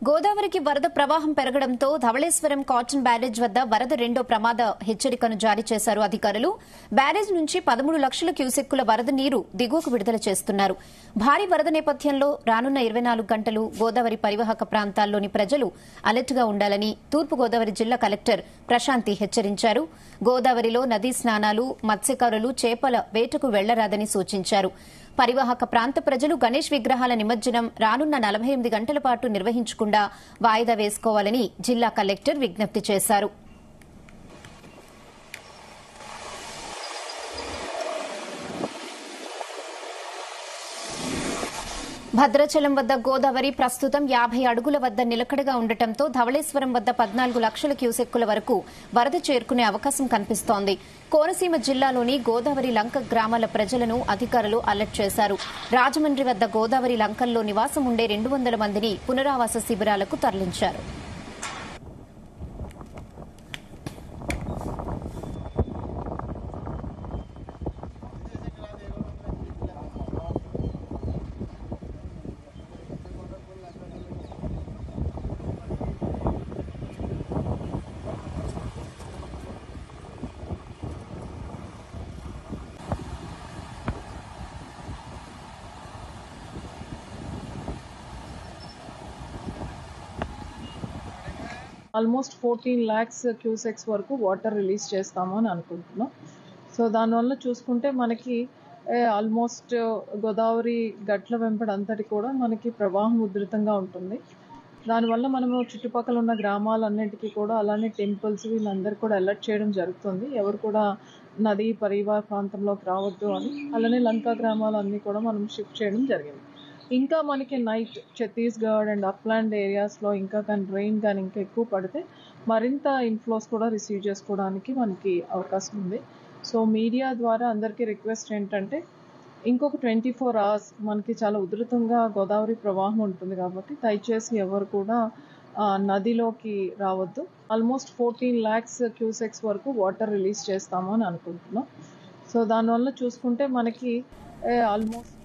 గోదావరికి వరద ప్రవాహం పెరగడంతో ధవళేశ్వరం కాటన్ బ్యారేజ్ వద్ద వరద రెండో ప్రమాద హెచ్చరికను జారీ చేశారు అధికారులు. బ్యారేజ్ నుంచి 13 లక్షల క్యూసెక్కుల వరద నీరు దిగువకు విడుదల చేస్తున్నారు. భారీ వరద నేపథ్యంలో రానున్న 24 గంటలు గోదావరి పరివాహక ప్రాంతాల్లోని ప్రజలు అలర్ట్ గా ఉండాలని తూర్పు గోదావరి జిల్లా కలెక్టర్ ప్రశాంతి హెచ్చరించారు. గోదావరిలో నదీ స్నానాలు, మత్స్యకారులు చేపల వేటకు వెళ్లరాదని సూచించారు. పరివాహక ప్రాంత ప్రజలు గణేష్ విగ్రహాల నిమజ్జనం రానున్న 48 గంటల పాటు నిర్వహించకుండా వాయిదా వేసుకోవాలని జిల్లా కలెక్టర్ విజ్ఞప్తి చేశారు. భద్రాచలం వద్ద గోదావరి ప్రస్తుతం 50 అడుగుల వద్ద నిలకడగా ఉండటంతో ధవళేశ్వరం వద్ద 14 లక్షల క్యూసెక్కుల వరకు వరద చేరుకునే అవకాశం కనిపిస్తోంది. కోనసీమ జిల్లాలోని గోదావరి లంక గ్రామాల ప్రజలను అధికారులు అలర్ట్ చేశారు. రాజమండ్రి వద్ద గోదావరి లంకల్లో నివాసం ఉండే 200 మందిని పునరావాస శిబిరాలకు తరలించారు. ఆల్మోస్ట్ 14 lakhs క్యూసెక్స్ వరకు వాటర్ రిలీజ్ చేస్తాము అని అనుకుంటున్నాం. సో దానివల్ల చూసుకుంటే మనకి ఆల్మోస్ట్ గోదావరి గట్ల వెంబడి అంతటి కూడా మనకి ప్రవాహం ఉధృతంగా ఉంటుంది. దానివల్ల మనము చుట్టుపక్కల ఉన్న గ్రామాలన్నింటికీ కూడా అలానే టెంపుల్స్ వీళ్ళందరూ కూడా అలర్ట్ చేయడం జరుగుతుంది. ఎవరు కూడా నదీ పరివార ప్రాంతంలోకి రావద్దు అని. అలానే లంకా గ్రామాలన్నీ కూడా మనం షిఫ్ట్ చేయడం జరిగింది. ఇంకా మనకి నైట్ ఛత్తీస్గఢ్ అండ్ అప్లాండ్ ఏరియాస్లో ఇంకా కానీ రెయిన్ కానీ ఇంకా ఎక్కువ పడితే మరింత ఇన్ఫ్లోస్ కూడా రిసీవ్ చేసుకోవడానికి మనకి అవకాశం ఉంది. సో మీడియా ద్వారా అందరికీ రిక్వెస్ట్ ఏంటంటే ఇంకొక 24 hours మనకి చాలా ఉధృతంగా గోదావరి ప్రవాహం ఉంటుంది కాబట్టి దయచేసి ఎవరు కూడా నదిలోకి రావద్దు. ఆల్మోస్ట్ 14 lakhs క్యూసెక్స్ వరకు వాటర్ రిలీజ్ చేస్తాము అని అనుకుంటున్నాం. సో దానివల్ల చూసుకుంటే మనకి ఆల్మోస్ట్